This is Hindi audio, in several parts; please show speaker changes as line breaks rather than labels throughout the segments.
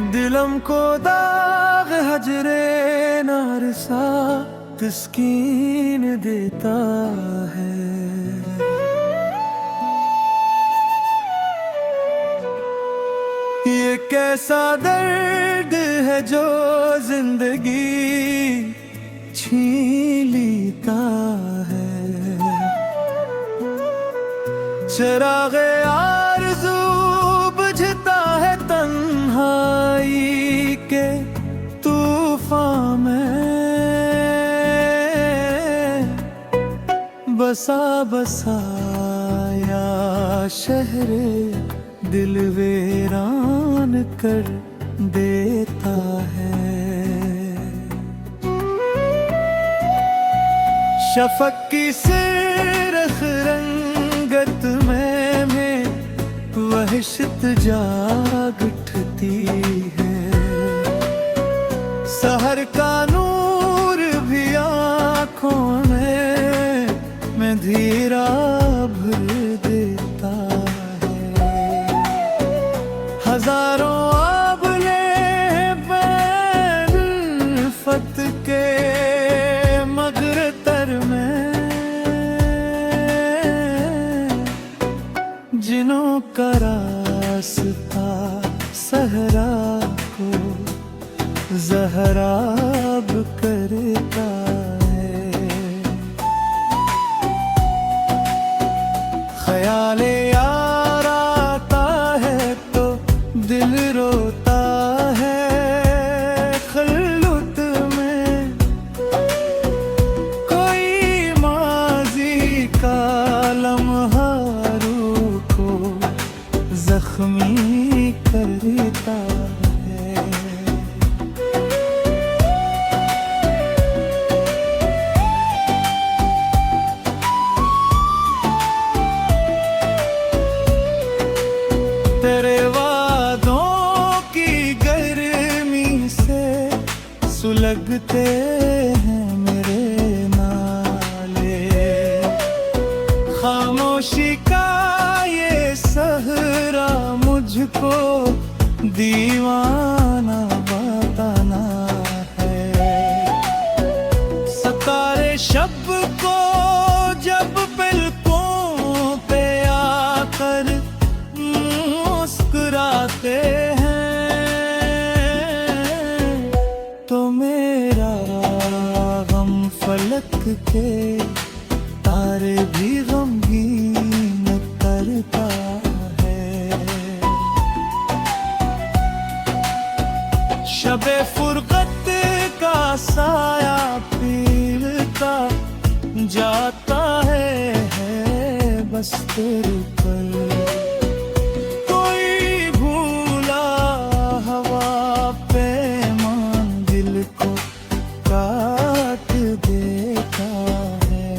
दिलम को दाग हजरे नारसा तस्कीन देता है। ये कैसा दर्द है जो जिंदगी छीन लेता है। चिरागे आरज़ू बुझता है तन्हाई के तूफान में, बसा बसाया शहरे दिल वीरान कर देता है। शफक की सिरख रंगत में वहशत जाग उठती है। सहर का नूर भी आँखों में धीरा भर देता है। हजारों आबले बैल्फत के मगरतर में जिनों का रास्ता सहरा को ज़हराब करता है। ख्याले यार आता है तो दिल रोता है। खल्लुत में कोई माजी का लम्हा रूह को जख्मी करता है। तेरे वादों की गर्मी से सुलगते हैं मेरे नाले। खामोशी का ये सहरा मुझको दीवाना बताना है। सतारे शब को जब पलकों पे आकर मुस्कुराते हैं तो मेरा गम फलक के तारे भी गमगीन करता है। शबे फुरकत का साया पीलता जाता है बस्तर पर। कोई भूला हवा पे मान दिल को काट देता है।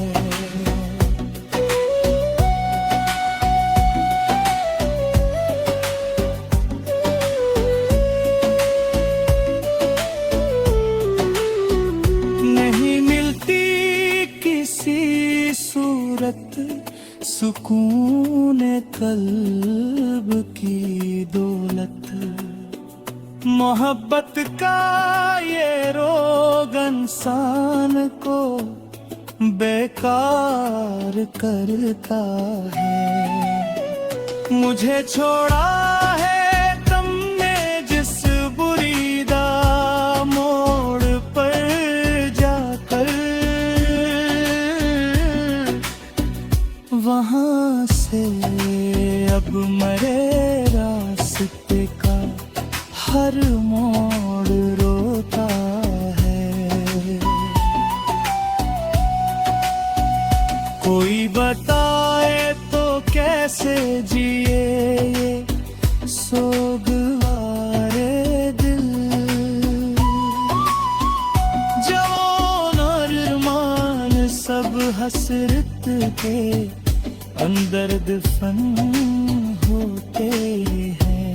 नहीं मिलती किसी सूरत सुकून कल्ब की दौलत। मोहब्बत का ये रोग इंसान को बेकार करता है। मुझे छोड़ा है तुमने जिस बुरीदा मोड़ पर जाकर, वहाँ से अब मरे रास्ते का हर मोड़ रोता है। कोई बताए तो कैसे जिए ये सोगवारे दिल। जवान अरमान सब हसरत के अंदर दफन होते हैं।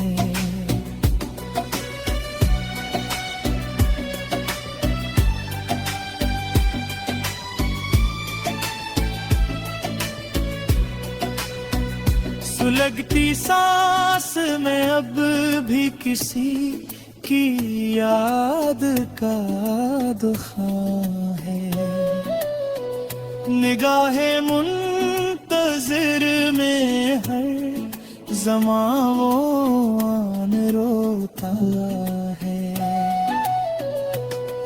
सुलगती सांस में अब भी किसी की याद का दुखां है। निगाहे मुंतज़िर में हर ज़मां वो आन रोता है।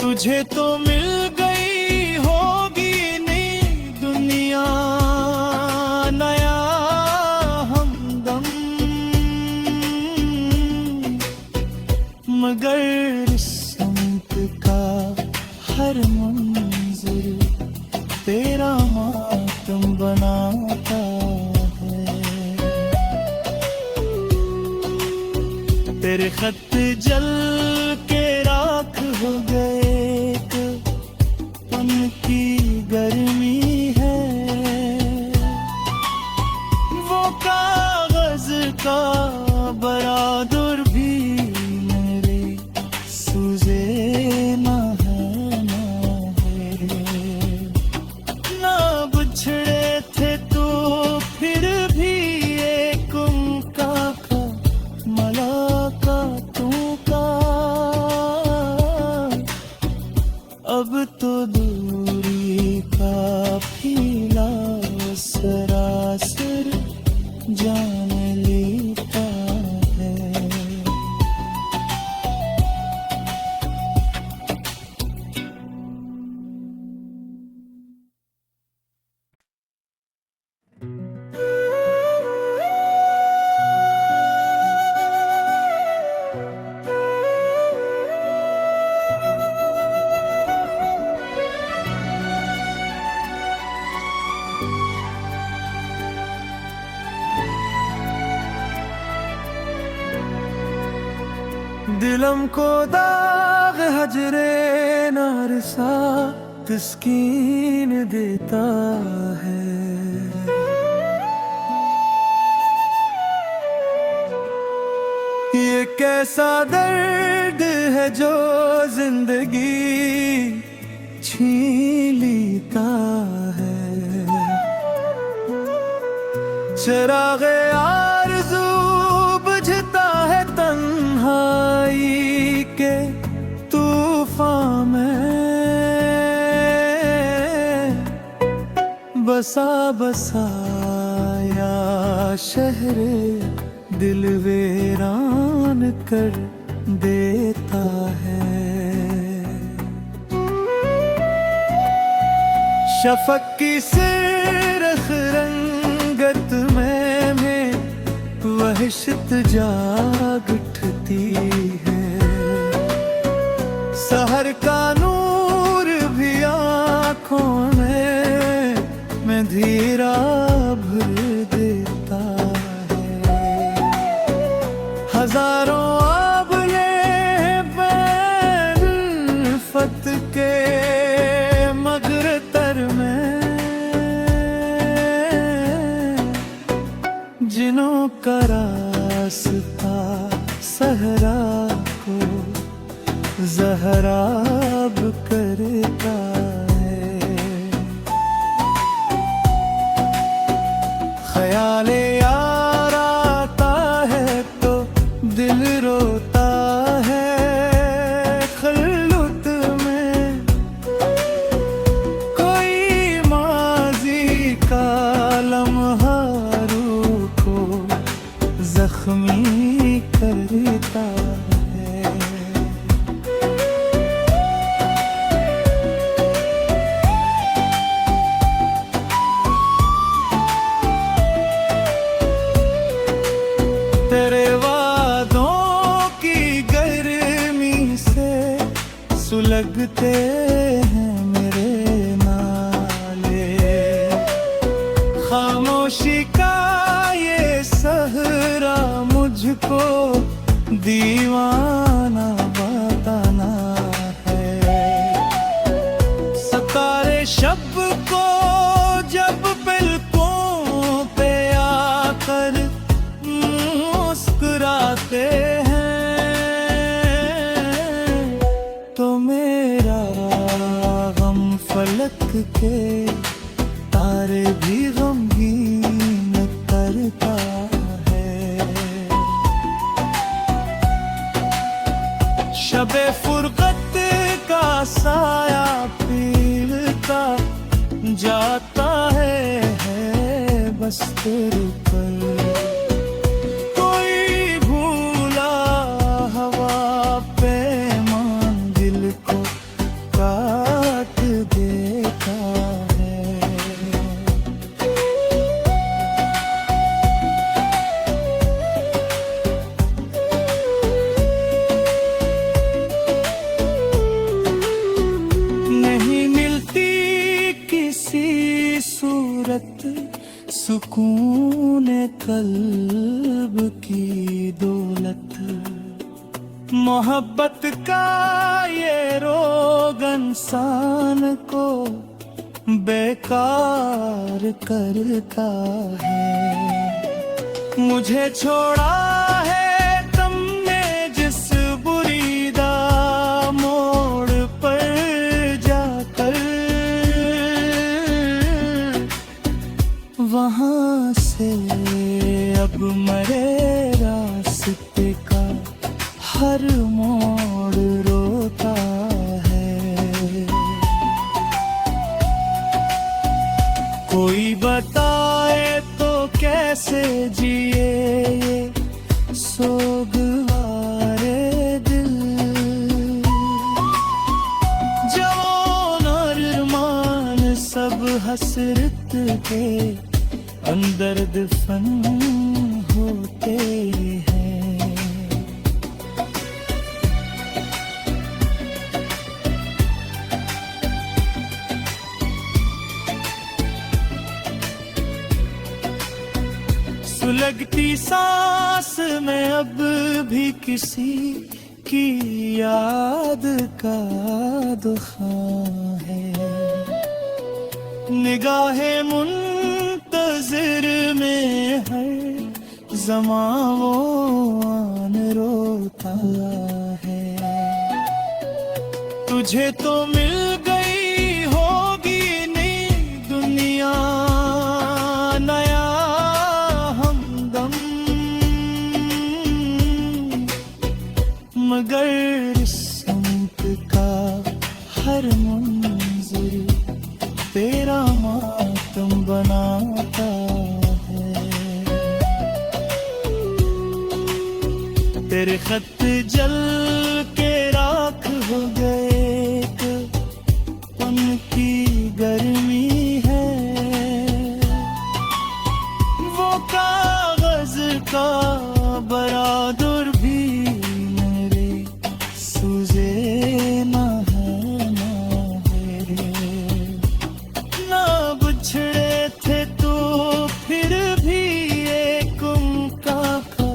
तुझे तो मिल गई होगी नई दुनिया, नया हमदम, मगर इस समत का हर मंज़िल तेरा मातम बनाता है। तेरे खत जल के राख हो गए, पन की गर्मी है। वो कागज का बरादुर भी मेरे सूझे ना है, ना है। ना बिछड़े थे तो फिर भी एक मुकाका मुलाकातों का। अब तो दूरी का फीला सरासर जान लेता है। दिलम को दाग हजरे नारसा तस्कीन देता है। ये कैसा दर्द है जो जिंदगी छीन लेता है। चिरागे आरज़ू बुझता है तन्हाई के तूफान में। बसा बसाया शहरे दिल वीरान कर देता है। शफक की सिरख रंगत में वहशत जाग उठती है। सहर का नूर भी आँखों में धीरा भर देता है। हजारों आबले फत के मगरतर में जिनों का रास्ता सहरा को ज़हराब करता है। ख्याले यार आता है तो दिल रोता है। खल्लुत में कोई माजी का लम्हा रूह को जख्मी करता है। तेरे वादों की गर्मी से सुलगते हैं मेरे नाले। खामोशी का ये सहरा मुझको दीवाना बताना है। सतारे शब को जब पलकों पे आकर मुस्कुराते हैं तो मेरा गम फलक के तारे भी गमगीन करता है। अस्तर पर। कोई भूला हवा पे मान दिल को काट देता है। नहीं मिलती किसी सूरत सुकून कल्ब की दौलत। मोहब्बत का ये रोग इंसान को बेकार करता है। मुझे छोड़ा है तुमने जिस बुरीदा मोड़ पर जाकर, वहां से अब मरे रास्ते का हर मोड़ रोता है। कोई बताए तो कैसे जिए ये सोगवारे दिल। जवान अरमान सब हसरत के अंदर दफन होते हैं। सुलगती सांस में अब भी किसी की याद का दुखां है। निगाहे मुंतज़िर में हर ज़मां वो आन रोता है। तुझे तो मिल गई होगी नई दुनिया, नया हमदम, मगर इस संत का हर मंज़िल तेरा मातम बनाता है। तेरे खत जल के राख हो गए तो उनकी गर्मी है। वो कागज का बरादुर भी मेरे सूझे ना है ना है। ना बिछड़े थे तो फिर भी एक उनका था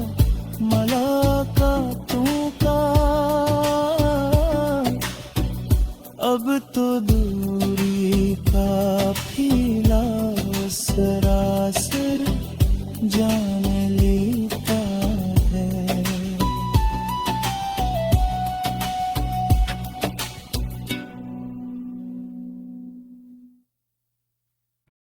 मुलाकातों का। अब तो दूरी का फीला सरासर जान